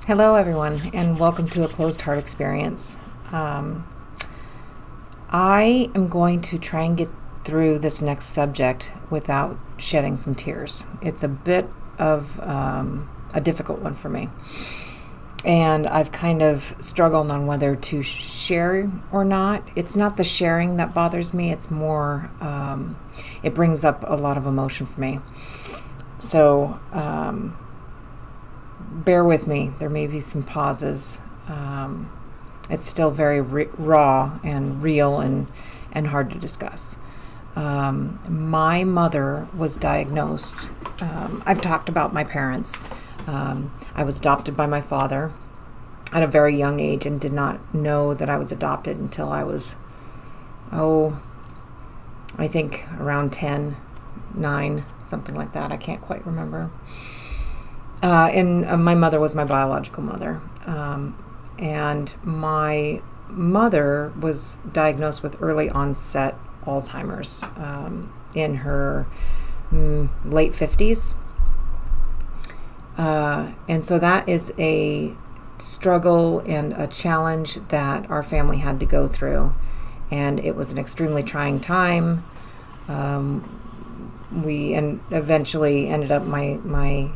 Hello, everyone, and welcome to A Closed Heart Experience. I am going to try and get through this next subject without shedding some tears. It's a bit of a difficult one for me, and I've kind of struggled on whether to share or not. It's not the sharing that bothers me, it's more, it brings up a lot of emotion for me. So, bear with me. There may be some pauses. It's still very raw and real and hard to discuss. My mother was diagnosed. I've talked about my parents. I was adopted by my father at a very young age and did not know that I was adopted until I was, I think around 10, 9, something like that. I can't quite remember. And my mother was my biological mother. And my mother was diagnosed with early onset Alzheimer's in her late 50s. And so that is a struggle and a challenge that our family had to go through. And it was an extremely trying time. We eventually ended up, my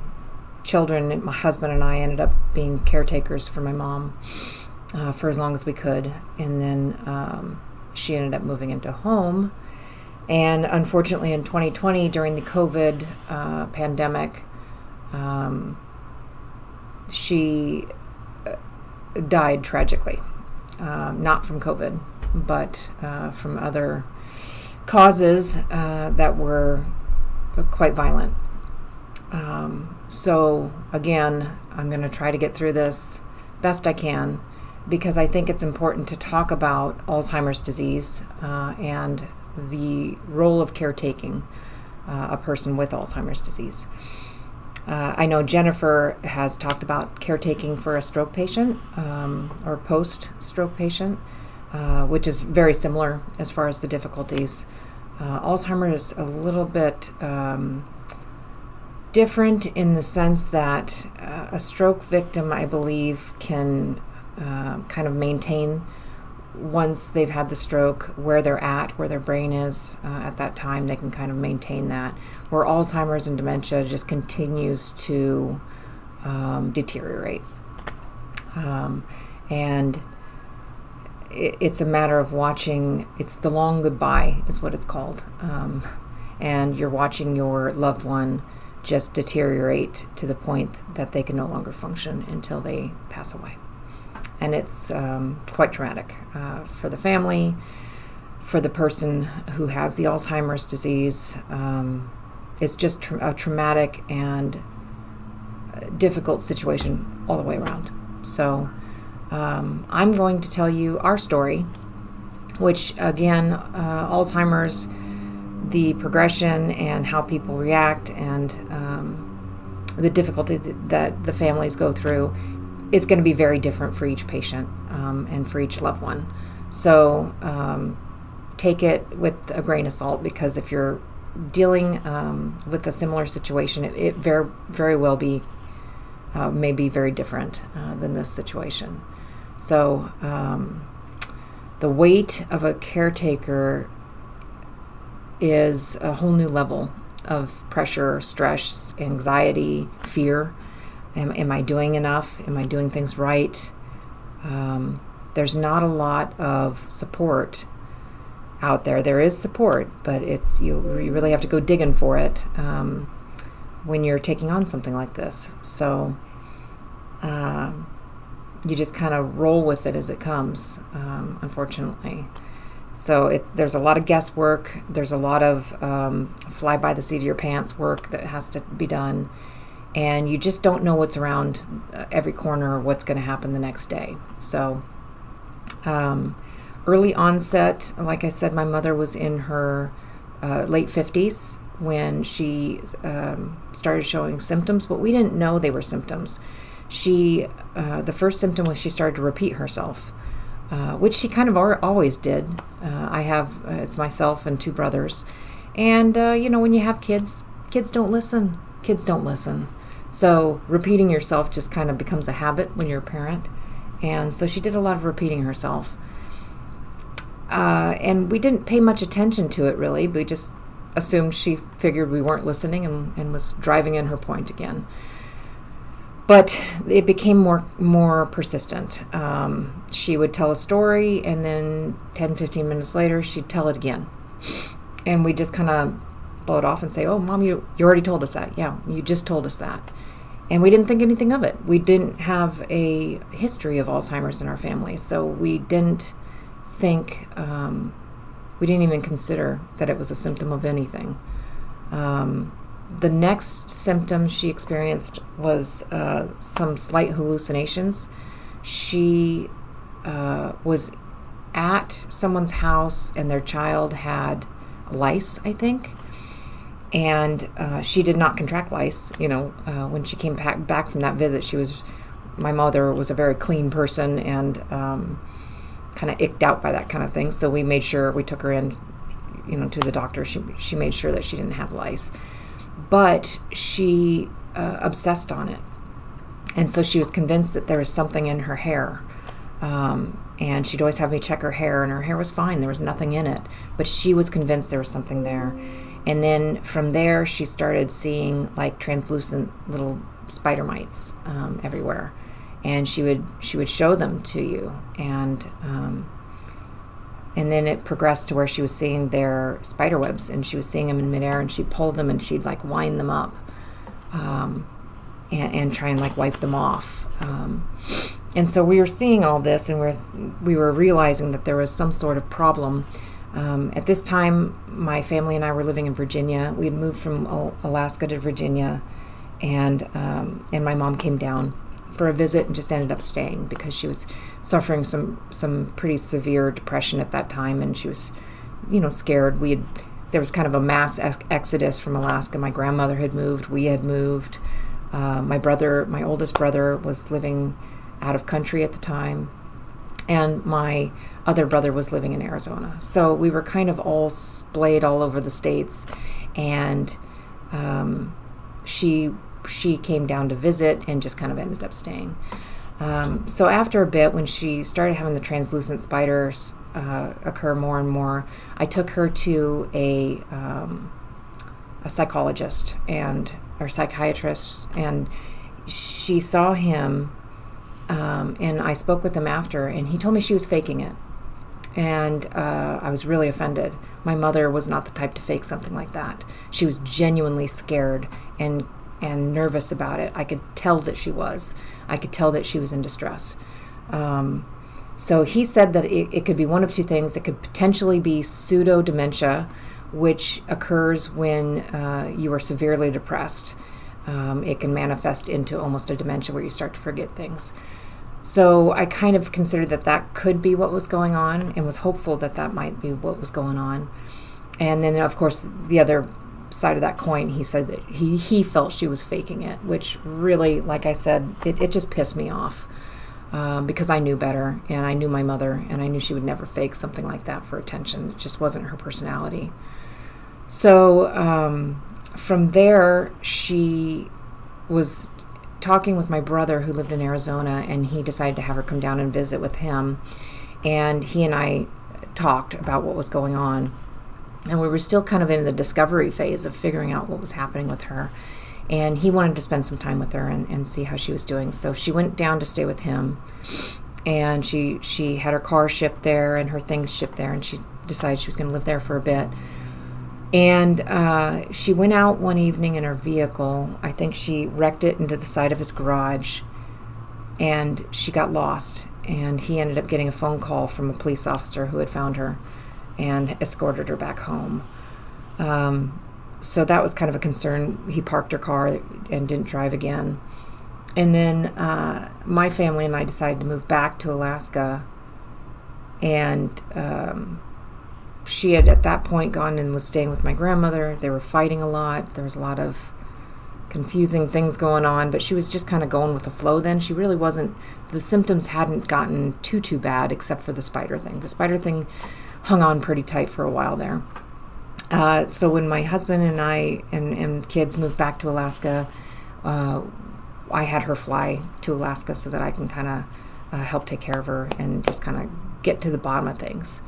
children, my husband and I ended up being caretakers for my mom for as long as we could. And then she ended up moving into home. And unfortunately in 2020, during the COVID pandemic, she died tragically. Not from COVID, but from other causes that were quite violent. So again, I'm going to try to get through this best I can because I think it's important to talk about Alzheimer's disease and the role of caretaking a person with Alzheimer's disease. I know Jennifer has talked about caretaking for a stroke patient or post-stroke patient, which is very similar as far as the difficulties. Alzheimer's is a little bit different in the sense that a stroke victim, I believe, can kind of maintain once they've had the stroke where they're at, where their brain is at that time. They can kind of maintain that, where Alzheimer's and dementia just continues to deteriorate. And it's a matter of watching. It's the long goodbye is what it's called. And you're watching your loved one just deteriorate to the point that they can no longer function until they pass away. And it's quite traumatic for the family, for the person who has the Alzheimer's disease. It's just a traumatic and difficult situation all the way around. So I'm going to tell you our story, which again, Alzheimer's, the progression and how people react and the difficulty that the families go through is going to be very different for each patient and for each loved one. So take it with a grain of salt, because if you're dealing with a similar situation, it very, very well be may be very different than this situation. So the weight of a caretaker is a whole new level of pressure, stress, anxiety, fear. Am I doing enough? Am I doing things right? There's not a lot of support out there. There is support, but you really have to go digging for it when you're taking on something like this. So you just kind of roll with it as it comes, unfortunately. So there's a lot of guesswork. There's a lot of fly by the seat of your pants work that has to be done. And you just don't know what's around every corner or what's going to happen the next day. So early onset, like I said, my mother was in her late 50s when she started showing symptoms, but we didn't know they were symptoms. The first symptom was she started to repeat herself. Which she kind of always did. It's myself and 2 brothers. And, when you have kids don't listen. Kids don't listen. So repeating yourself just kind of becomes a habit when you're a parent. And so she did a lot of repeating herself. And we didn't pay much attention to it, really. We just assumed she figured we weren't listening and was driving in her point again. But it became more persistent. She would tell a story, and then 10, 15 minutes later, she'd tell it again. And we just kind of blow it off and say, oh, Mom, you already told us that. Yeah, you just told us that. And we didn't think anything of it. We didn't have a history of Alzheimer's in our family, so we didn't think, we didn't even consider that it was a symptom of anything. The next symptom she experienced was some slight hallucinations. She was at someone's house, and their child had lice, I think. And she did not contract lice. When she came back from that visit, my mother was a very clean person and kind of icked out by that kind of thing. So we made sure we took her in, to the doctor. She made sure that she didn't have lice. But she obsessed on it. And so she was convinced that there was something in her hair. And she'd always have me check her hair, and her hair was fine. There was nothing in it. But she was convinced there was something there. And then from there, she started seeing like translucent little spider mites everywhere. And she would show them to you. And then it progressed to where she was seeing their spider webs, and she was seeing them in midair, and she'd pull them and she'd like wind them up and try and like wipe them off. And so we were seeing all this, and we were realizing that there was some sort of problem. At this time, my family and I were living in Virginia. We had moved from Alaska to Virginia, and my mom came down for a visit and just ended up staying because she was suffering some pretty severe depression at that time, and she was, scared. There was kind of a mass exodus from Alaska. My grandmother had moved. We had moved. My oldest brother, was living out of country at the time, and my other brother was living in Arizona. So we were kind of all splayed all over the states, and she came down to visit and just kind of ended up staying. So after a bit, when she started having the translucent spiders occur more and more, I took her to a psychologist or psychiatrist, and she saw him, and I spoke with him after, and he told me she was faking it. And I was really offended. My mother was not the type to fake something like that. She was genuinely scared and nervous about it. I could tell that she was. I could tell that she was in distress. So he said that it could be one of two things. It could potentially be pseudo-dementia, which occurs when you are severely depressed. It can manifest into almost a dementia where you start to forget things. So I kind of considered that could be what was going on, and was hopeful that might be what was going on. And then, of course, the other side of that coin, he said that he felt she was faking it, which really, like I said, it just pissed me off because I knew better, and I knew my mother, and I knew she would never fake something like that for attention. It just wasn't her personality. So from there, she was talking with my brother who lived in Arizona, and he decided to have her come down and visit with him. And he and I talked about what was going on. And we were still kind of in the discovery phase of figuring out what was happening with her. And he wanted to spend some time with her and see how she was doing. So she went down to stay with him. And she had her car shipped there and her things shipped there. And she decided she was going to live there for a bit. And she went out one evening in her vehicle. I think she wrecked it into the side of his garage. And she got lost. And he ended up getting a phone call from a police officer who had found her and escorted her back home. So that was kind of a concern. He parked her car and didn't drive again. And then my family and I decided to move back to Alaska. And she had at that point gone and was staying with my grandmother. They were fighting a lot. There was a lot of confusing things going on, but she was just kind of going with the flow then. She really wasn't, the symptoms hadn't gotten too bad except for the spider thing. The spider thing hung on pretty tight for a while there. So when my husband and I and kids moved back to Alaska, I had her fly to Alaska so that I can kind of help take care of her and just kind of get to the bottom of things.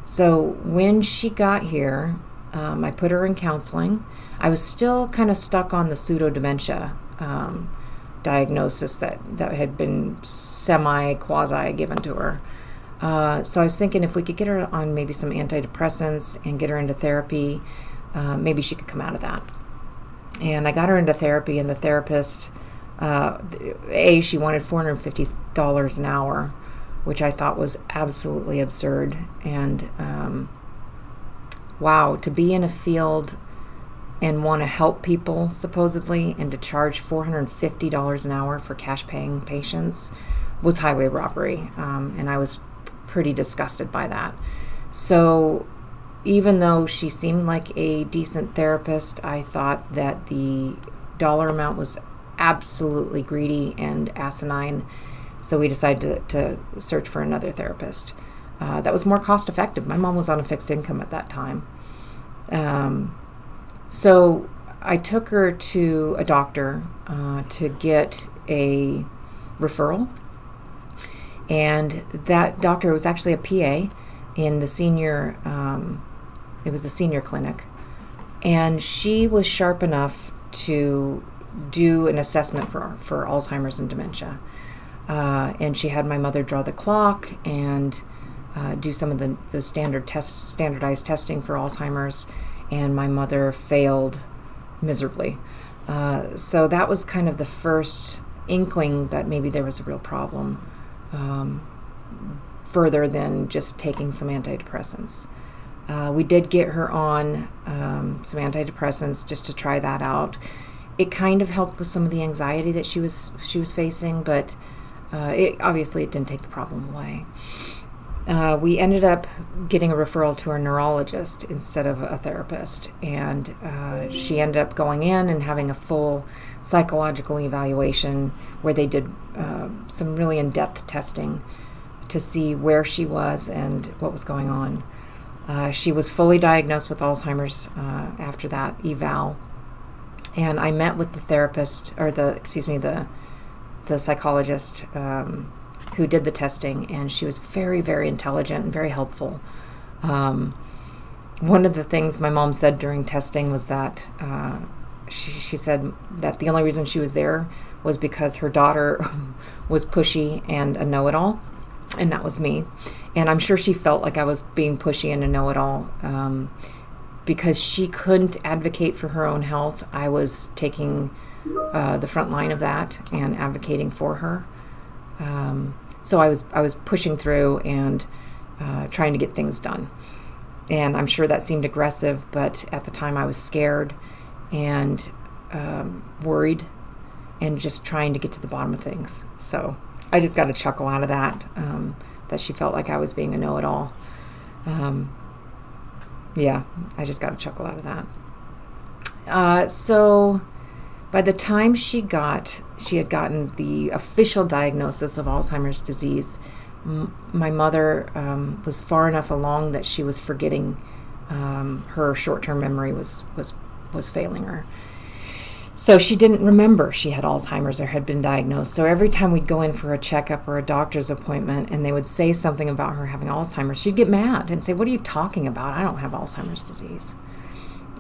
So when she got here, I put her in counseling. I was still kind of stuck on the pseudo-dementia diagnosis that had been quasi given to her. So I was thinking if we could get her on maybe some antidepressants and get her into therapy, maybe she could come out of that. And I got her into therapy, and the therapist, she wanted $450 an hour, which I thought was absolutely absurd. And wow, to be in a field and want to help people, supposedly, and to charge $450 an hour for cash-paying patients was highway robbery. And I was pretty disgusted by that. So even though she seemed like a decent therapist, I thought that the dollar amount was absolutely greedy and asinine. So we decided to search for another therapist that was more cost effective. My mom was on a fixed income at that time. So I took her to a doctor to get a referral. And that doctor was actually a PA in the senior, it was a senior clinic. And she was sharp enough to do an assessment for Alzheimer's and dementia. And she had my mother draw the clock and do some of the standardized testing for Alzheimer's, and my mother failed miserably. So that was kind of the first inkling that maybe there was a real problem, further than just taking some antidepressants. We did get her on some antidepressants just to try that out. It kind of helped with some of the anxiety that she was facing, but it didn't take the problem away. We ended up getting a referral to a neurologist instead of a therapist, and she ended up going in and having a full psychological evaluation where they did some really in-depth testing to see where she was and what was going on. She was fully diagnosed with Alzheimer's after that eval, and I met with the therapist, or the psychologist who did the testing, and she was very, very intelligent and very helpful. One of the things my mom said during testing was that she said that the only reason she was there was because her daughter was pushy and a know-it-all, and that was me. And I'm sure she felt like I was being pushy and a know-it-all because she couldn't advocate for her own health. I was taking the front line of that and advocating for her. So I was pushing through and trying to get things done. And I'm sure that seemed aggressive, but at the time I was scared and worried and just trying to get to the bottom of things. So I just got a chuckle out of that, that she felt like I was being a know-it-all. Yeah, I just got a chuckle out of that. So by the time she had gotten the official diagnosis of Alzheimer's disease, my mother was far enough along that she was forgetting. Her short-term memory was failing her. So she didn't remember she had Alzheimer's or had been diagnosed. So every time we'd go in for a checkup or a doctor's appointment and they would say something about her having Alzheimer's, she'd get mad and say, "What are you talking about? I don't have Alzheimer's disease."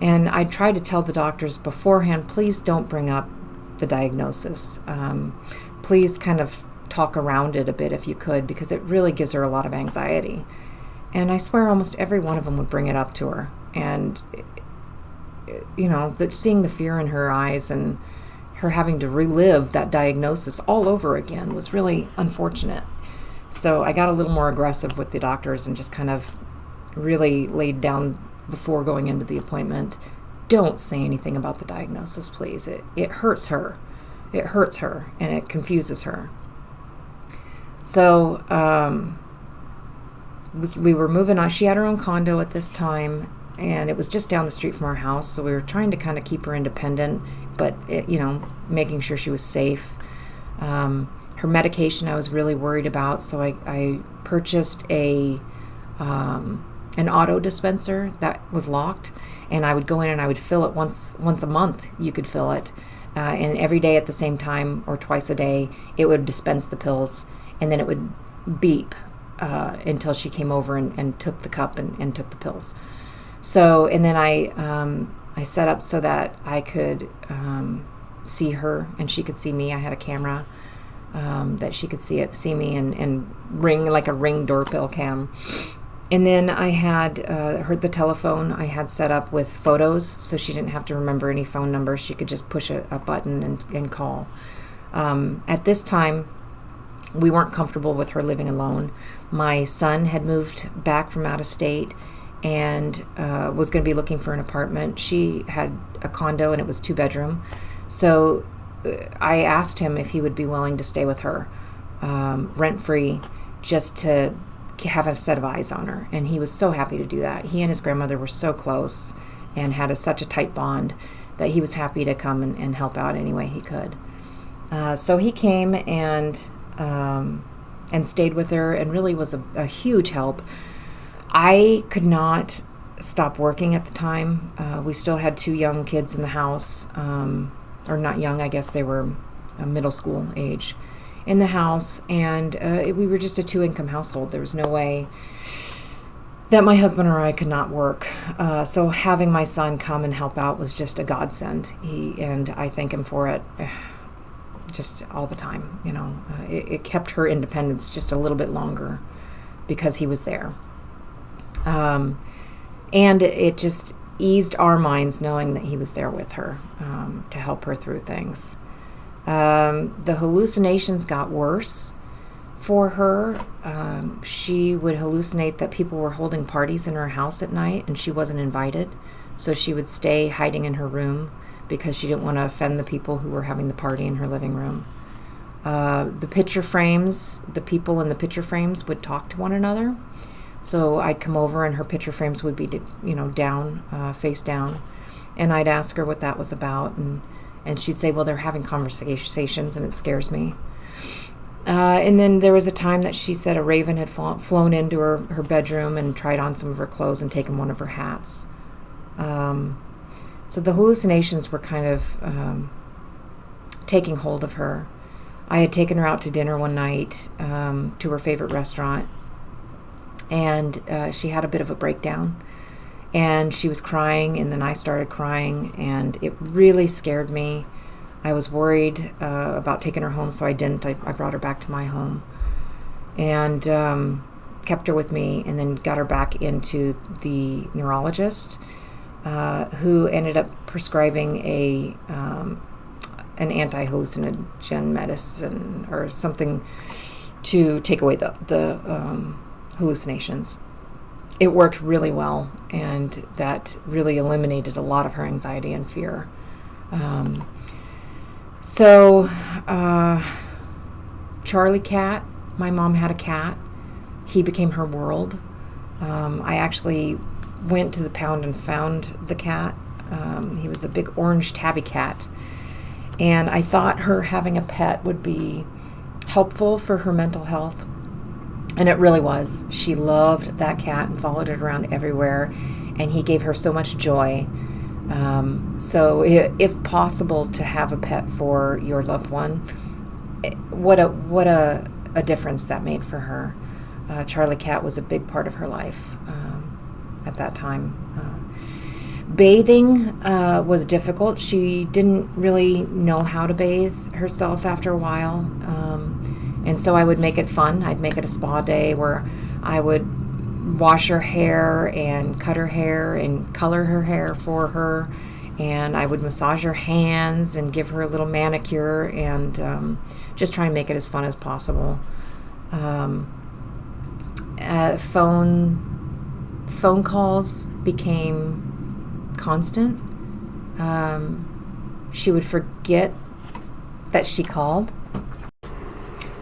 And I tried to tell the doctors beforehand, please don't bring up the diagnosis. Please kind of talk around it a bit if you could, because it really gives her a lot of anxiety. And I swear almost every one of them would bring it up to her. And, seeing the fear in her eyes and her having to relive that diagnosis all over again was really unfortunate. So I got a little more aggressive with the doctors and just kind of really laid down before going into the appointment, don't say anything about the diagnosis, please. It hurts her. It hurts her, and it confuses her. So we were moving on. She had her own condo at this time, and it was just down the street from our house, so we were trying to kind of keep her independent, but, making sure she was safe. Her medication I was really worried about, so I purchased a an auto dispenser that was locked, and I would go in and I would fill it once a month. You could fill it, and every day at the same time or twice a day, it would dispense the pills, and then it would beep until she came over and took the cup and took the pills. So, and then I set up so that I could see her and she could see me. I had a camera that she could see me and ring, like a Ring doorbell cam. And then I had the telephone I had set up with photos, so she didn't have to remember any phone numbers. She could just push a button and call. At this time, we weren't comfortable with her living alone. My son had moved back from out of state and was going to be looking for an apartment. She had a condo and it was 2-bedroom. So I asked him if he would be willing to stay with her rent-free, just to have a set of eyes on her. And he was so happy to do that. He and his grandmother were so close and had such a tight bond that he was happy to come and help out any way he could. So he came and stayed with her and really was a huge help. I could not stop working at the time. We still had 2 young kids in the house, or not young, I guess they were middle school age in the house, and we were just a 2-income household. There was no way that my husband or I could not work. So having my son come and help out was just a godsend. And I thank him for it just all the time. It kept her independence just a little bit longer because he was there. And it just eased our minds knowing that he was there with her to help her through things. The hallucinations got worse for her. She would hallucinate that people were holding parties in her house at night and she wasn't invited. So she would stay hiding in her room because she didn't want to offend the people who were having the party in her living room. The picture frames, the people in the picture frames would talk to one another. So I'd come over and her picture frames would be, down, face down. And I'd ask her what that was about. And she'd say, well, they're having conversations and it scares me. And then there was a time that she said a raven had flown into her bedroom and tried on some of her clothes and taken one of her hats. So the hallucinations were kind of taking hold of her. I had taken her out to dinner one night to her favorite restaurant. And she had a bit of a breakdown. And she was crying, and then I started crying, and it really scared me. I was worried about taking her home, so I didn't. I brought her back to my home and kept her with me, and then got her back into the neurologist, who ended up prescribing an anti-hallucinogen medicine or something to take away the hallucinations. It worked really well, and that really eliminated a lot of her anxiety and fear. So Charlie cat, my mom had a cat. He became her world. I actually went to the pound and found the cat. He was a big orange tabby cat. And I thought her having a pet would be helpful for her mental health. And it really was. She loved that cat and followed it around everywhere. And he gave her so much joy. So if possible to have a pet for your loved one, what a difference that made for her. Charlie cat was a big part of her life at that time. Bathing was difficult. She didn't really know how to bathe herself after a while. And so I would make it fun. I'd make it a spa day where I would wash her hair and cut her hair and color her hair for her. And I would massage her hands and give her a little manicure and just try and make it as fun as possible. Phone calls became constant. She would forget that she called.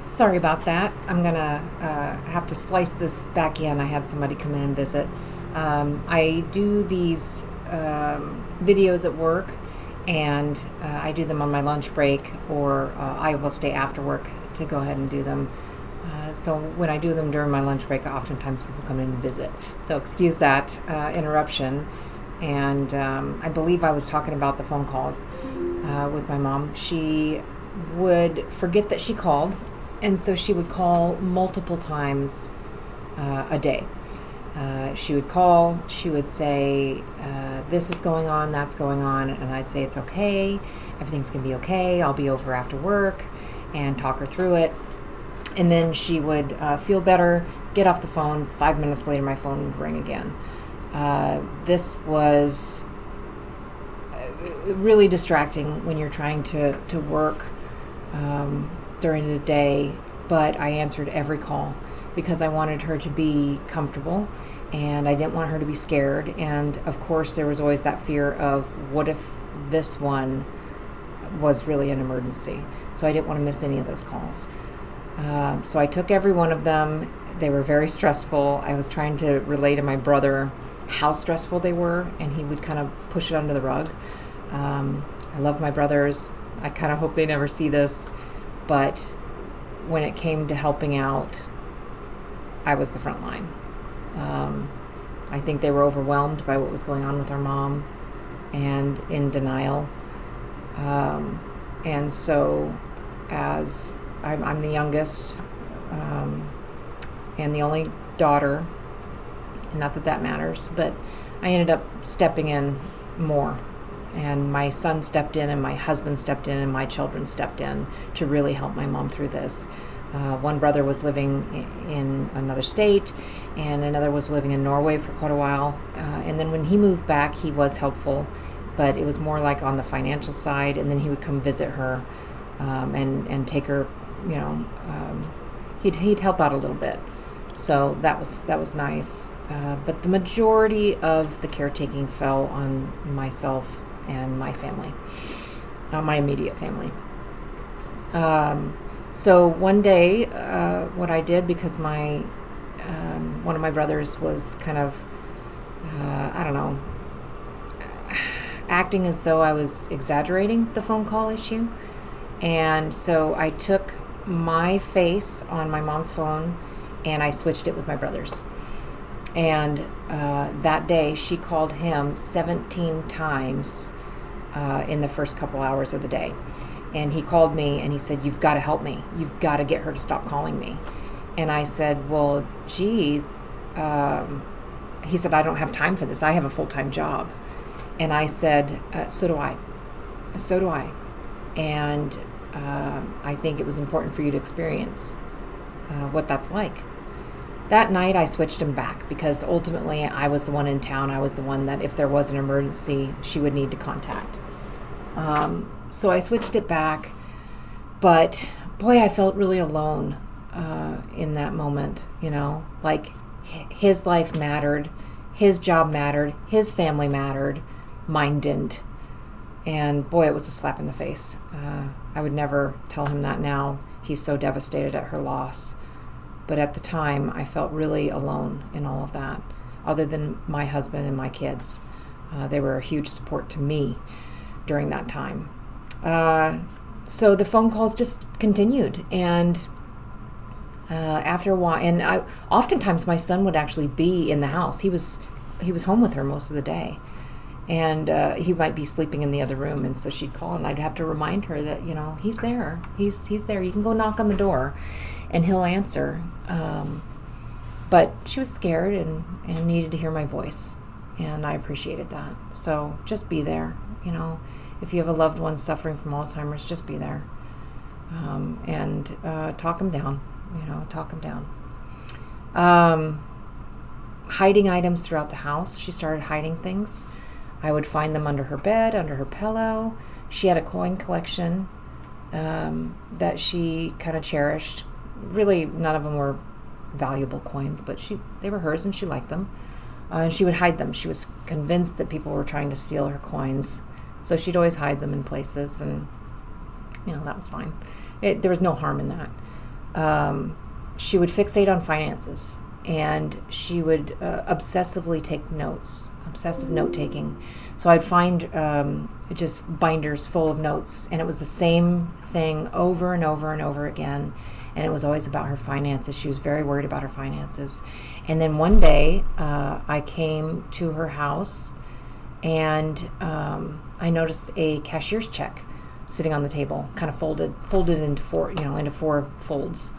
Sorry about that. I'm going to have to splice this back in. I had somebody come in and visit. I do these videos at work, and I do them on my lunch break, or I will stay after work to go ahead and do them. So when I do them during my lunch break, oftentimes people come in and visit. So excuse that interruption. And I believe I was talking about the phone calls with my mom. She would forget that she called, and so she would call multiple times a day. She would call, she would say, this is going on, that's going on, and I'd say, it's okay, everything's going to be okay, I'll be over after work, and talk her through it. And then she would feel better, get off the phone. 5 minutes later, my phone would ring again. This was really distracting when you're trying to work during the day, but I answered every call because I wanted her to be comfortable and I didn't want her to be scared. And of course, there was always that fear of what if this one was really an emergency. So I didn't want to miss any of those calls. So I took every one of them. They were very stressful. I was trying to relay to my brother how stressful they were, and he would kind of push it under the rug. I love my brothers. I kind of hope they never see this, but when it came to helping out, I was the front line. I think they were overwhelmed by what was going on with our mom and in denial. And so as I'm the youngest and the only daughter, not that that matters, but I ended up stepping in more. And my son stepped in, and my husband stepped in, and my children stepped in to really help my mom through this. One brother was living in another state, and another was living in Norway for quite a while. And then when he moved back, he was helpful, but it was more like on the financial side. And then he would come visit her and take her, he'd help out a little bit. So that was nice. But the majority of the caretaking fell on myself and my family, my immediate family. So one day, what I did, because one of my brothers was kind of, acting as though I was exaggerating the phone call issue. And so I took my face on my mom's phone and I switched it with my brother's. And that day she called him 17 times in the first couple hours of the day. And he called me and he said, "You've got to help me. You've got to get her to stop calling me." And I said, "Well, geez." He said, "I don't have time for this. I have a full-time job." And I said, so do I. So do I. And I think it was important for you to experience what that's like. That night I switched him back because ultimately I was the one in town. I was the one that if there was an emergency, she would need to contact. So I switched it back, but boy, I felt really alone in that moment, like his life mattered, his job mattered, his family mattered, mine didn't. And boy, it was a slap in the face. I would never tell him that now. He's so devastated at her loss. But at the time, I felt really alone in all of that, other than my husband and my kids. They were a huge support to me during that time. So the phone calls just continued. And after a while, and oftentimes my son would actually be in the house. He was home with her most of the day. And he might be sleeping in the other room, and so she'd call, and I'd have to remind her that he's there. He's there. You can go knock on the door, and he'll answer. But she was scared and needed to hear my voice, and I appreciated that. So just be there. If you have a loved one suffering from Alzheimer's, just be there, and talk them down. Talk them down. Hiding items throughout the house. She started hiding things. I would find them under her bed, under her pillow. She had a coin collection that she kind of cherished. Really, none of them were valuable coins, but they were hers and she liked them. And she would hide them. She was convinced that people were trying to steal her coins. So she'd always hide them in places, and that was fine. There was no harm in that. She would fixate on finances, and she would obsessively take notes. Obsessive note-taking. So I'd find just binders full of notes, and it was the same thing over and over and over again. and it was always about her finances. She was very worried about her finances. And then one day, I came to her house, and I noticed a cashier's check sitting on the table, kind of folded into four folds.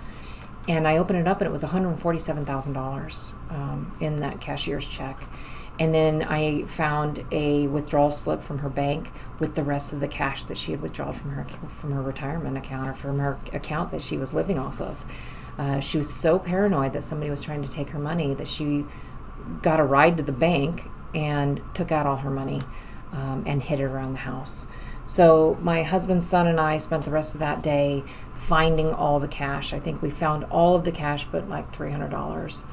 And I opened it up, and it was $147,000 in that cashier's check. And then I found a withdrawal slip from her bank with the rest of the cash that she had withdrawn from her retirement account, or from her account that she was living off of. She was so paranoid that somebody was trying to take her money that she got a ride to the bank and took out all her money and hid it around the house. So my husband's son and I spent the rest of that day finding all the cash. I think we found all of the cash but like $300,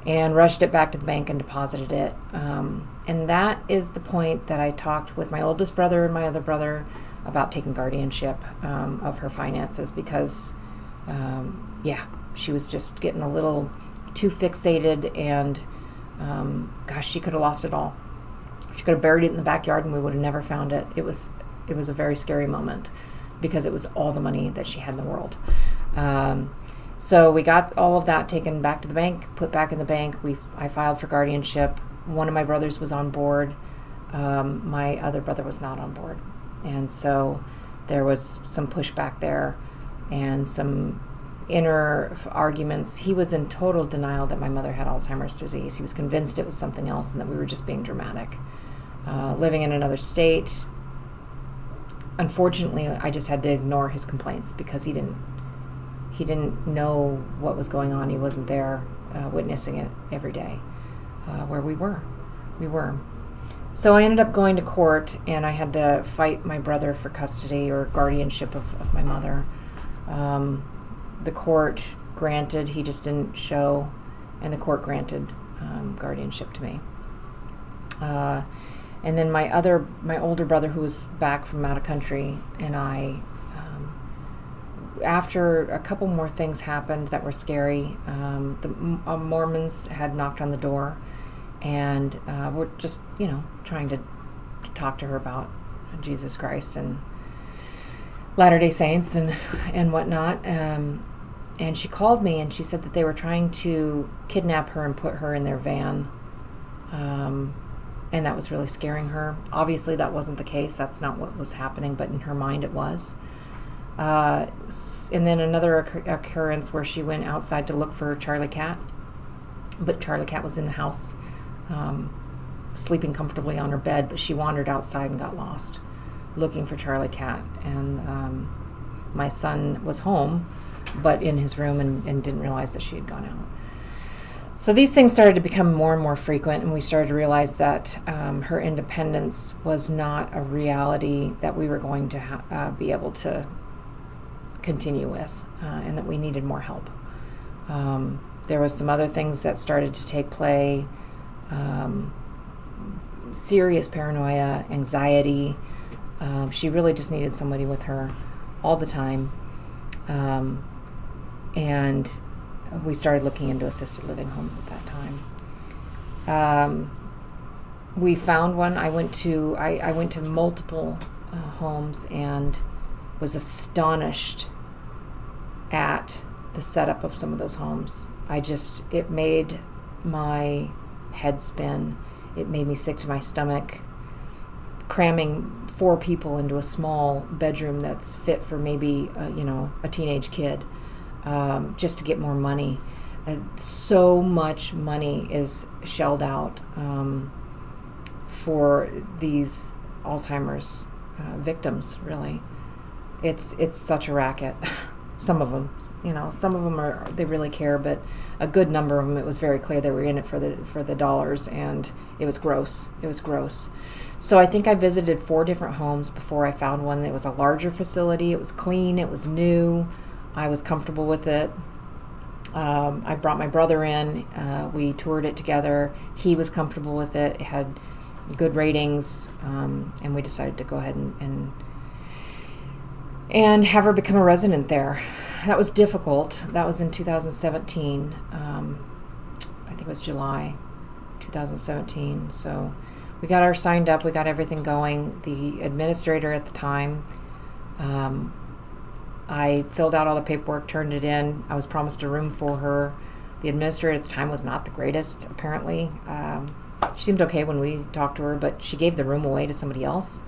and rushed it back to the bank and deposited it. And that is the point that I talked with my oldest brother and my other brother about taking guardianship of her finances, because she was just getting a little too fixated, and she could have lost it all. She could have buried it in the backyard and we would have never found it. It was a very scary moment, because it was all the money that she had in the world. So we got all of that taken back to the bank, put back in the bank. I filed for guardianship. One of my brothers was on board. My other brother was not on board. And so there was some pushback there and some inner arguments. He was in total denial that my mother had Alzheimer's disease. He was convinced it was something else and that we were just being dramatic. Living in another state, unfortunately, I just had to ignore his complaints, because he didn't know what was going on. He wasn't there witnessing it every day where we were. So I ended up going to court, and I had to fight my brother for custody or guardianship of my mother. The court granted, he just didn't show, and the court granted guardianship to me. And then my older brother, who was back from out of country, and I, after a couple more things happened that were scary, the Mormons had knocked on the door, and were just, trying to talk to her about Jesus Christ and Latter-day Saints and whatnot. And she called me, and she said that they were trying to kidnap her and put her in their van. And that was really scaring her. Obviously, that wasn't the case. That's not what was happening, but in her mind it was. And then another occurrence where she went outside to look for Charlie Cat, but Charlie Cat was in the house, sleeping comfortably on her bed, but she wandered outside and got lost looking for Charlie Cat. And my son was home, but in his room, and didn't realize that she had gone out. So these things started to become more and more frequent, and we started to realize that her independence was not a reality that we were going to be able to continue with, and that we needed more help. There was some other things that started to take play, serious paranoia, anxiety. She really just needed somebody with her all the time. And we started looking into assisted living homes at that time. We found one. I went to multiple homes and was astonished at the setup of some of those homes. It made my head spin. It made me sick to my stomach. Cramming 4 people into a small bedroom that's fit for maybe a teenage kid. Just to get more money. So much money is shelled out for these Alzheimer's victims, really. It's such a racket. Some of them, they really care, but a good number of them, it was very clear they were in it for the dollars, and it was gross. So I think I visited 4 different homes before I found one that was a larger facility. It was clean. It was new. I was comfortable with it. I brought my brother in. We toured it together. He was comfortable with it. It had good ratings, and we decided to go ahead and have her become a resident there. That was difficult. That was in 2017. I think it was July 2017. So we got her signed up. We got everything going. The administrator at the time I filled out all the paperwork, turned it in. I was promised a room for her. The administrator at the time was not the greatest, apparently. She seemed okay when we talked to her, but she gave the room away to somebody else.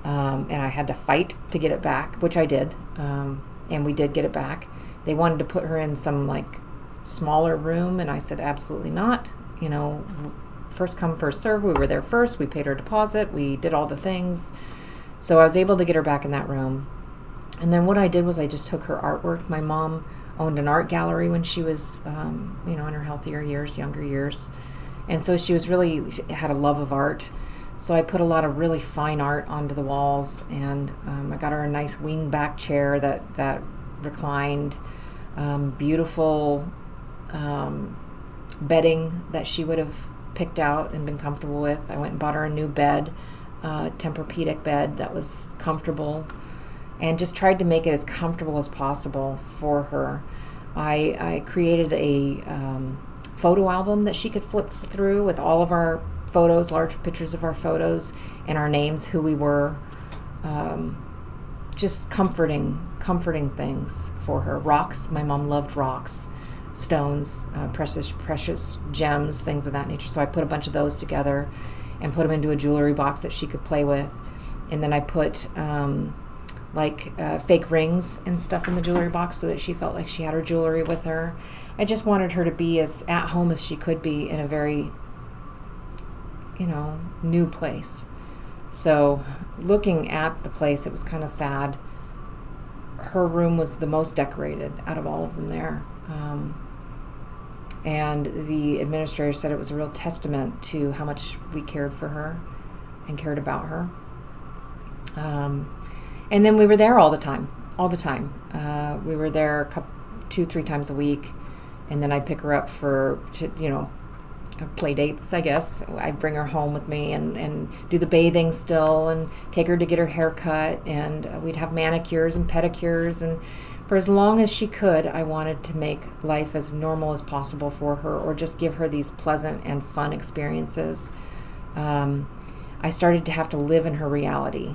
And I had to fight to get it back, which I did. And we did get it back. They wanted to put her in some like smaller room, and I said absolutely not. First come, first serve. We were there first. We paid her deposit. We did all the things. So I was able to get her back in that room. And then what I did was I just took her artwork. My mom owned an art gallery when she was, in her healthier years, younger years. And so she had a love of art. So I put a lot of really fine art onto the walls, and I got her a nice wing-back chair that reclined, beautiful bedding that she would have picked out and been comfortable with. I went and bought her a new bed, Tempur-Pedic bed that was comfortable, and just tried to make it as comfortable as possible for her. I created a photo album that she could flip through with all of our photos, large pictures of our photos, and our names, who we were. Just comforting things for her. Rocks, my mom loved rocks, stones, precious gems, things of that nature. So I put a bunch of those together and put them into a jewelry box that she could play with. And then I put fake rings and stuff in the jewelry box so that she felt like she had her jewelry with her. I just wanted her to be as at home as she could be in a very, new place. So looking at the place, it was kind of sad. Her room was the most decorated out of all of them there. And the administrator said it was a real testament to how much we cared for her and cared about her. And then we were there all the time. We were there 2-3 times a week. And then I'd pick her up for play dates, I guess. I'd bring her home with me and do the bathing still and take her to get her hair cut. And we'd have manicures and pedicures. And for as long as she could, I wanted to make life as normal as possible for her, or just give her these pleasant and fun experiences. I started to have to live in her reality.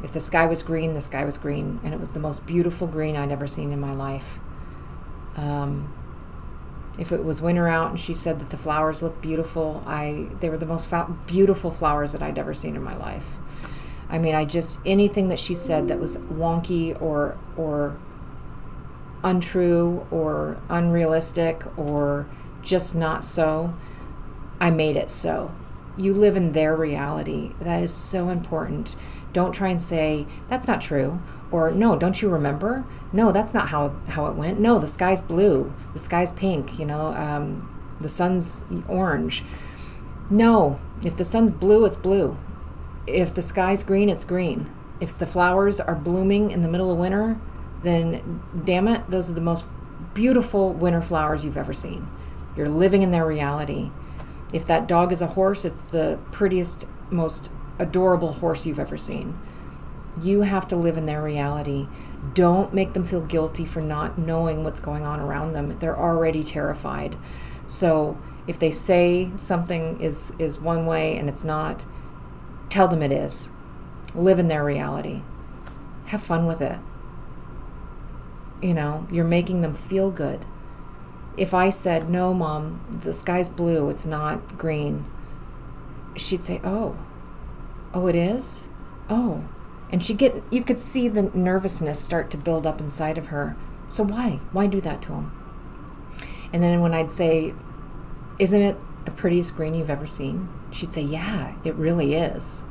If the sky was green, the sky was green. And it was the most beautiful green I'd ever seen in my life. If it was winter out and she said that the flowers looked beautiful, they were the most beautiful flowers that I'd ever seen in my life. I mean, anything that she said that was wonky or untrue or unrealistic or just not so, I made it so. You live in their reality. That is so important. Don't try and say, that's not true. Or, no, don't you remember? No, that's not how it went. No, the sky's blue. The sky's pink. The sun's orange. No, if the sun's blue, it's blue. If the sky's green, it's green. If the flowers are blooming in the middle of winter, then damn it, those are the most beautiful winter flowers you've ever seen. You're living in their reality. If that dog is a horse, it's the prettiest, most adorable horse you've ever seen. You have to live in their reality. Don't make them feel guilty for not knowing what's going on around them. They're already terrified. So if they say something is one way and it's not, tell them it is. Live in their reality. Have fun with it. You're making them feel good. If I said, no, Mom, the sky's blue, it's not green, she'd say, oh, it is? Oh. And you could see the nervousness start to build up inside of her. So why? Why do that to him? And then when I'd say, isn't it the prettiest green you've ever seen? She'd say, yeah, it really is.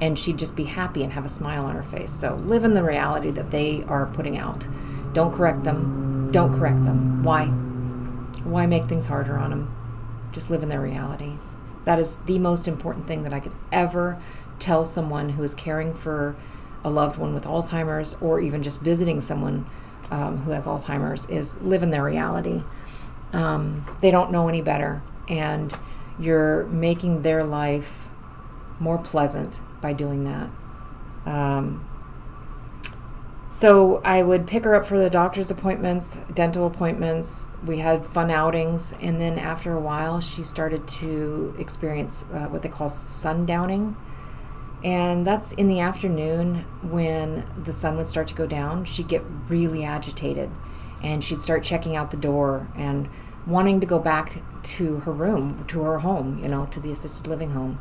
And she'd just be happy and have a smile on her face. So live in the reality that they are putting out. Don't correct them. Don't correct them. Why? Why make things harder on them? Just live in their reality. That is the most important thing that I could ever tell someone who is caring for a loved one with Alzheimer's, or even just visiting someone who has Alzheimer's, is live in their reality. They don't know any better, and you're making their life more pleasant by doing that. So I would pick her up for the doctor's appointments, dental appointments. We had fun outings, and then after a while, she started to experience what they call sundowning. And that's in the afternoon when the sun would start to go down. She'd get really agitated and she'd start checking out the door and wanting to go back to her room, to her home, to the assisted living home.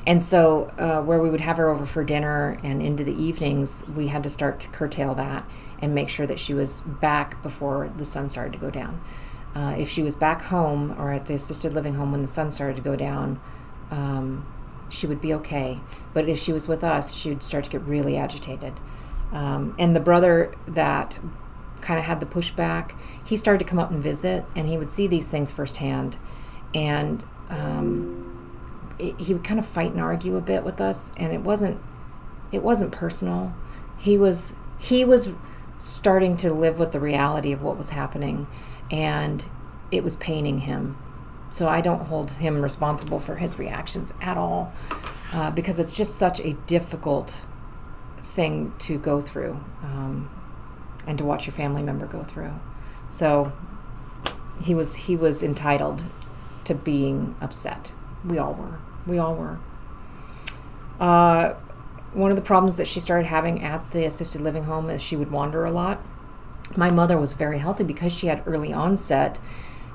And so where we would have her over for dinner and into the evenings, we had to start to curtail that and make sure that she was back before the sun started to go down. If she was back home or at the assisted living home when the sun started to go down, she would be okay. But if she was with us, she would start to get really agitated. And the brother that kind of had the pushback, he started to come up and visit, and he would see these things firsthand. And he would kind of fight and argue a bit with us, and it wasn't personal. He was starting to live with the reality of what was happening, and it was paining him. So I don't hold him responsible for his reactions at all, because it's just such a difficult thing to go through, and to watch your family member go through. So he was entitled to being upset. We all were. One of the problems that she started having at the assisted living home is she would wander a lot. My mother was very healthy because she had early onset.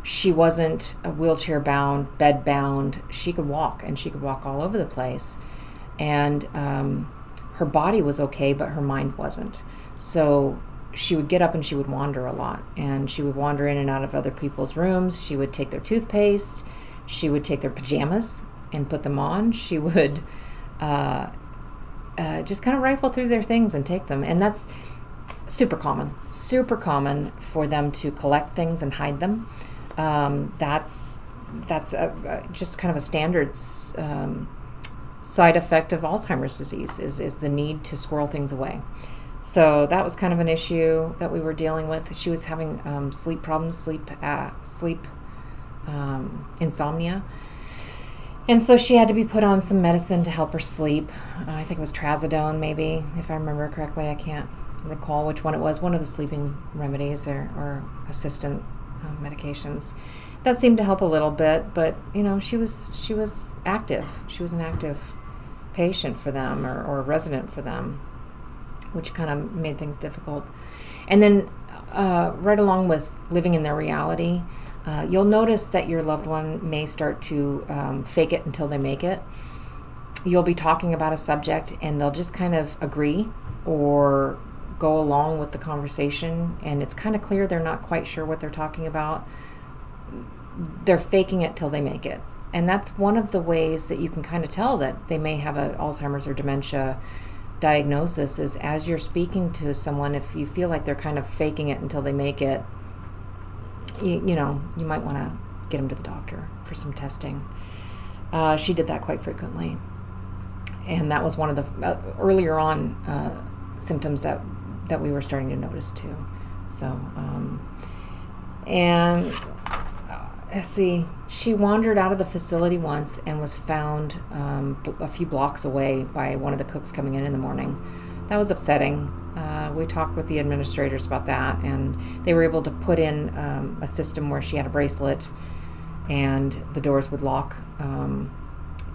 She wasn't wheelchair bound, bed bound. She could walk, and she could walk all over the place. And her body was okay, but her mind wasn't. So she would get up and she would wander a lot. And she would wander in and out of other people's rooms. She would take their toothpaste. She would take their pajamas and put them on. She would just kind of rifle through their things and take them. And that's super common for them to collect things and hide them. That's just kind of a standard side effect of Alzheimer's disease is the need to squirrel things away. So that was kind of an issue that we were dealing with. She was having sleep problems, sleep insomnia. And so she had to be put on some medicine to help her sleep. I think it was trazodone, maybe, if I remember correctly. I can't recall which one it was. One of the sleeping remedies or assistant medications. That seemed to help a little bit, but she was active. She was an active patient for them or a resident for them, which kind of made things difficult. And then right along with living in their reality, you'll notice that your loved one may start to fake it until they make it. You'll be talking about a subject and they'll just kind of agree or go along with the conversation, and it's kind of clear they're not quite sure what they're talking about. They're faking it till they make it. And that's one of the ways that you can kind of tell that they may have an Alzheimer's or dementia diagnosis is as you're speaking to someone, if you feel like they're kind of faking it until they make it, you might want to get them to the doctor for some testing. She did that quite frequently. And that was one of the earlier on symptoms that we were starting to notice too. So, let's see, she wandered out of the facility once and was found a few blocks away by one of the cooks coming in the morning. That was upsetting. We talked with the administrators about that, and they were able to put in a system where she had a bracelet and the doors would lock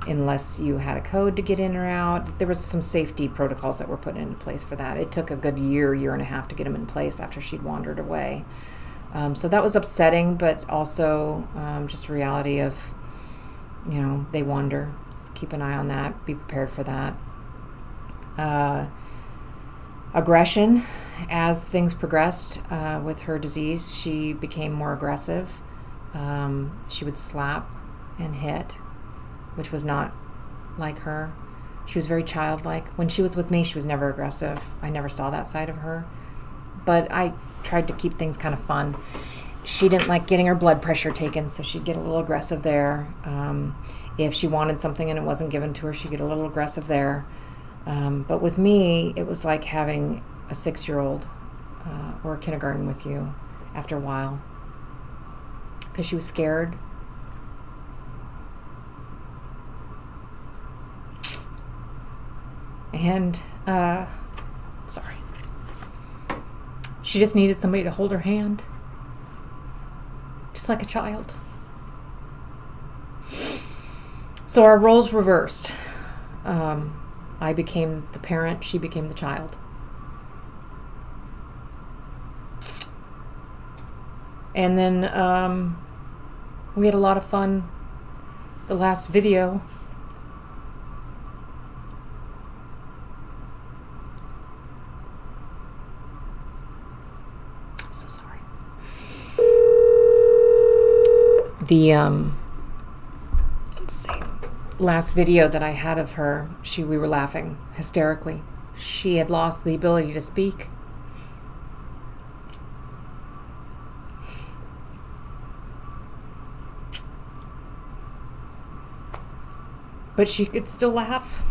unless you had a code to get in or out. There was some safety protocols that were put into place for that. It took a good year and a half to get them in place after she'd wandered away. So that was upsetting, but also just a reality of, they wander. Just keep an eye on that. Be prepared for that. Aggression. As things progressed with her disease, she became more aggressive. She would slap and hit, which was not like her. She was very childlike. When she was with me, she was never aggressive. I never saw that side of her. But I tried to keep things kind of fun. She didn't like getting her blood pressure taken, so she'd get a little aggressive there. If she wanted something and it wasn't given to her, she'd get a little aggressive there. But with me, it was like having a 6-year-old or a kindergarten with you after a while, because she was scared. And, sorry. She just needed somebody to hold her hand, just like a child. So our roles reversed. I became the parent, she became the child. And then we had a lot of fun. The last video, I'm so sorry. Let's see, last video that I had of her, we were laughing hysterically. She had lost the ability to speak. But she could still laugh.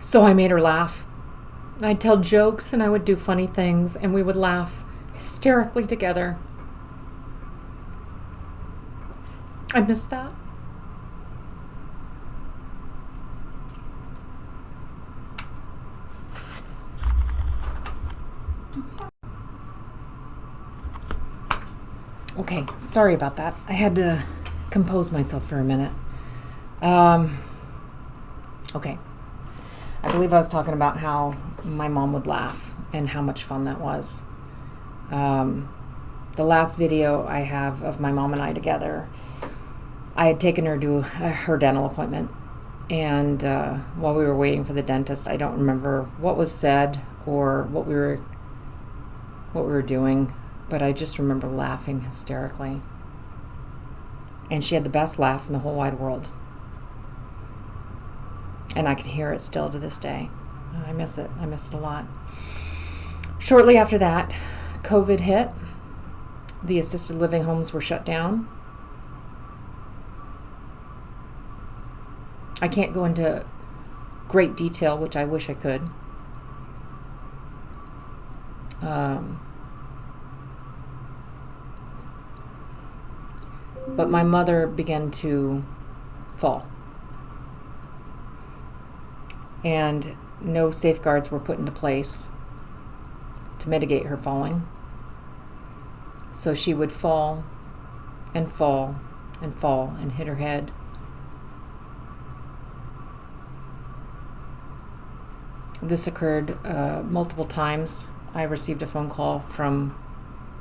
So I made her laugh. I'd tell jokes and I would do funny things and we would laugh hysterically together. I miss that. Okay, sorry about that. I had to compose myself for a minute. Okay. I believe I was talking about how my mom would laugh and how much fun that was. The last video I have of my mom and I together, I had taken her to her dental appointment. And while we were waiting for the dentist, I don't remember what was said or what we were doing, but I just remember laughing hysterically. And she had the best laugh in the whole wide world. And I can hear it still to this day. I miss it. I miss it a lot. Shortly after that, COVID hit. The assisted living homes were shut down. I can't go into great detail, which I wish I could. But my mother began to fall. And no safeguards were put into place to mitigate her falling. So she would fall and fall and fall and hit her head. This occurred multiple times. I received a phone call from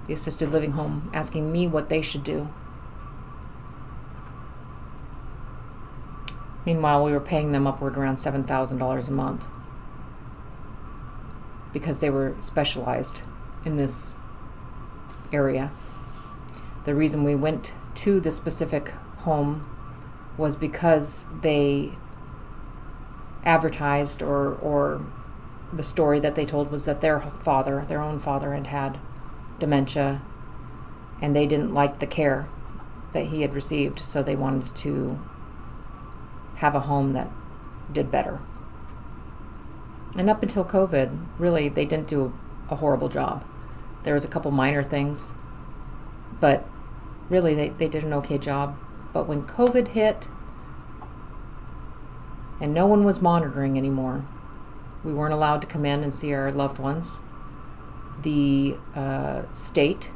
the assisted living home asking me what they should do. Meanwhile, we were paying them upward around $7,000 a month because they were specialized in this area. The reason we went to the specific home was because they advertised, or the story that they told was that their own father had had dementia, and they didn't like the care that he had received, so they wanted to have a home that did better. And up until COVID, really, they didn't do a horrible job. There was a couple minor things, but really they did an okay job. But when COVID hit and no one was monitoring anymore, we weren't allowed to come in and see our loved ones. The state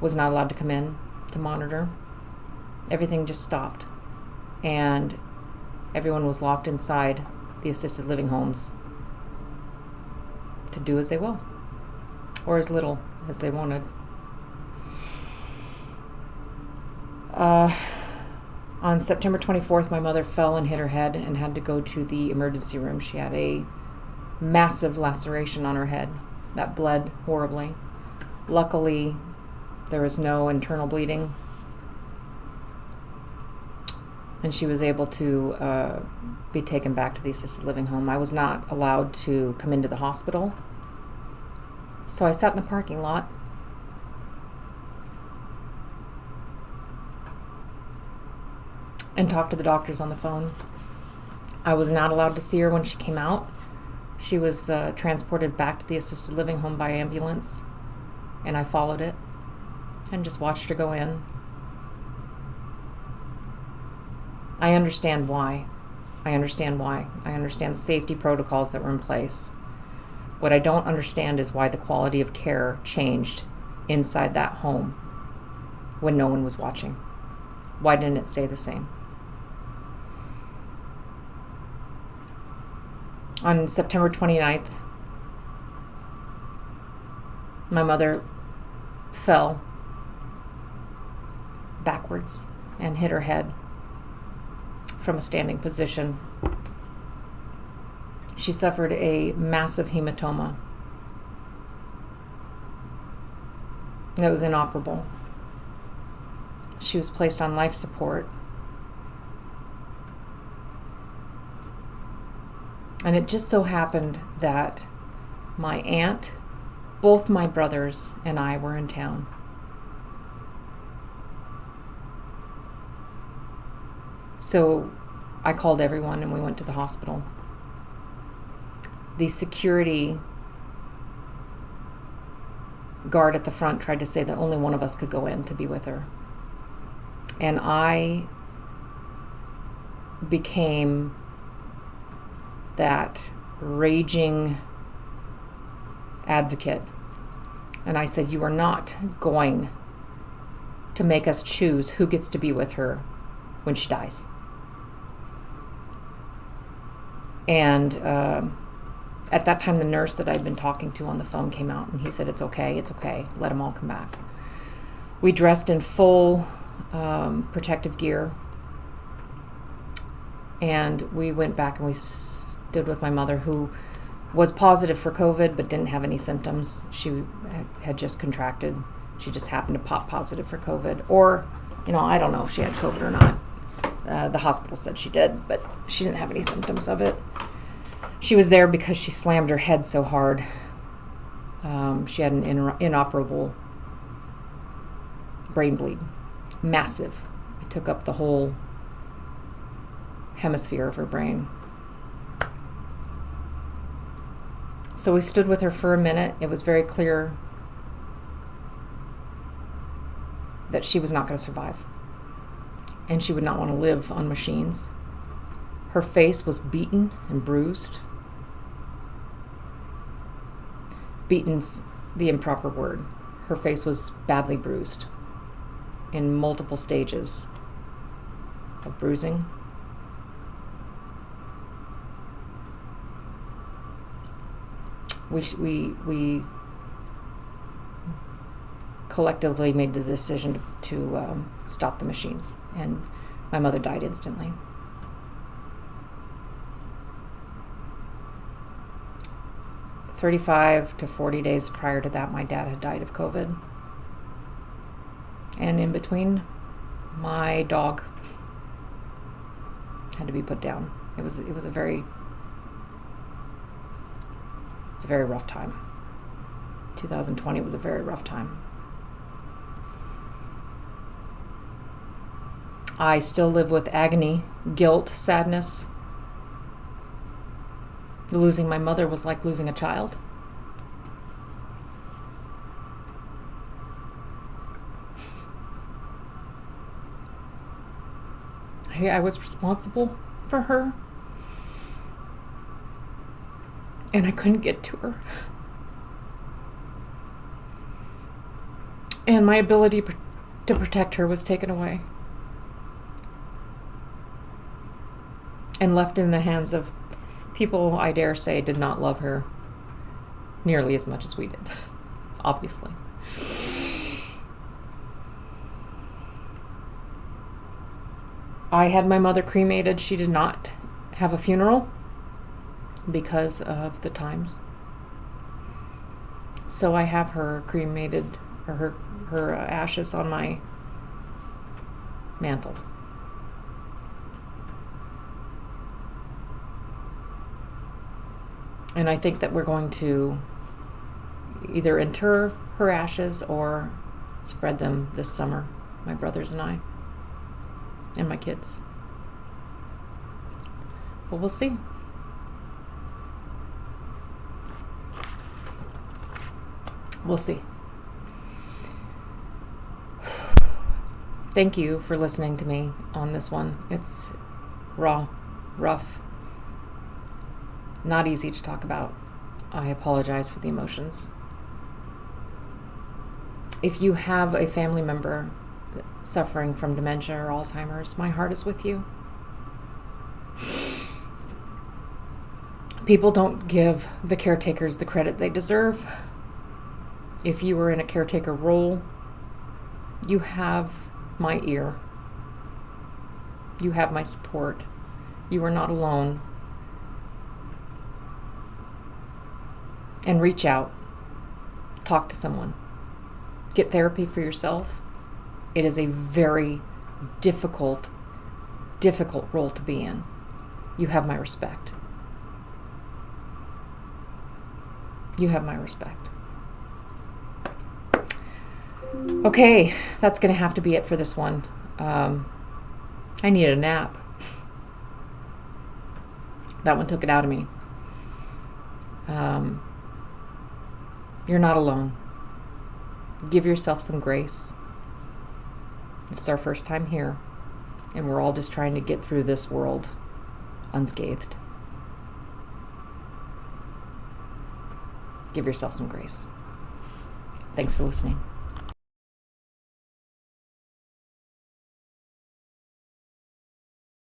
was not allowed to come in to monitor. Everything just stopped, and everyone was locked inside the assisted living homes to do as they will, or as little as they wanted. On September 24th, my mother fell and hit her head and had to go to the emergency room. She had a massive laceration on her head that bled horribly. Luckily, there was no internal bleeding, and she was able to be taken back to the assisted living home. I was not allowed to come into the hospital, so I sat in the parking lot and talked to the doctors on the phone. I was not allowed to see her when she came out. She was transported back to the assisted living home by ambulance, and I followed it and just watched her go in. I understand why. I understand the safety protocols that were in place. What I don't understand is why the quality of care changed inside that home when no one was watching? Why didn't it stay the same? On September 29th, my mother fell backwards and hit her head from a standing position. She suffered a massive hematoma that was inoperable. She was placed on life support. And it just so happened that my aunt, both my brothers, and I were in town. So I called everyone and we went to the hospital. The security guard at the front tried to say that only one of us could go in to be with her. And I became that raging advocate. And I said, you are not going to make us choose who gets to be with her when she dies. And at that time, the nurse that I'd been talking to on the phone came out, and he said, it's okay, let them all come back. We dressed in full protective gear, and we went back and we stood with my mother, who was positive for COVID but didn't have any symptoms. She had just contracted. She just happened to pop positive for COVID. Or, I don't know if she had COVID or not. The hospital said she did, but she didn't have any symptoms of it. She was there because she slammed her head so hard. She had an inoperable brain bleed. Massive. It took up the whole hemisphere of her brain. So we stood with her for a minute. It was very clear that she was not going to survive. And she would not want to live on machines. Her face was beaten and bruised. Beaten's the improper word. Her face was badly bruised in multiple stages of bruising. We collectively made the decision to stop the machines, and my mother died instantly. "35 to 40 days prior to that, my dad had died of COVID. And in between, my dog had to be put down. It was a very rough time. 2020 was a very rough time. I still live with agony, guilt, sadness. Losing my mother was like losing a child. I was responsible for her, and I couldn't get to her. And my ability to protect her was taken away and left in the hands of people I dare say did not love her nearly as much as we did, obviously. I had my mother cremated. She did not have a funeral because of the times. So I have her cremated, or her ashes on my mantle. And I think that we're going to either inter her ashes or spread them this summer, my brothers and I, and my kids. But we'll see. We'll see. Thank you for listening to me on this one. It's raw, rough, not easy to talk about. I apologize for the emotions. If you have a family member suffering from dementia or Alzheimer's, my heart is with you. People don't give the caretakers the credit they deserve. If you are in a caretaker role, you have my ear. You have my support. You are not alone. And reach out. Talk to someone. Get therapy for yourself. It is a very difficult role to be in. You have my respect. You have my respect. Okay, that's going to have to be it for this one. I need a nap. That one took it out of me. You're not alone. Give yourself some grace. It's our first time here, and we're all just trying to get through this world unscathed. Give yourself some grace. Thanks for listening.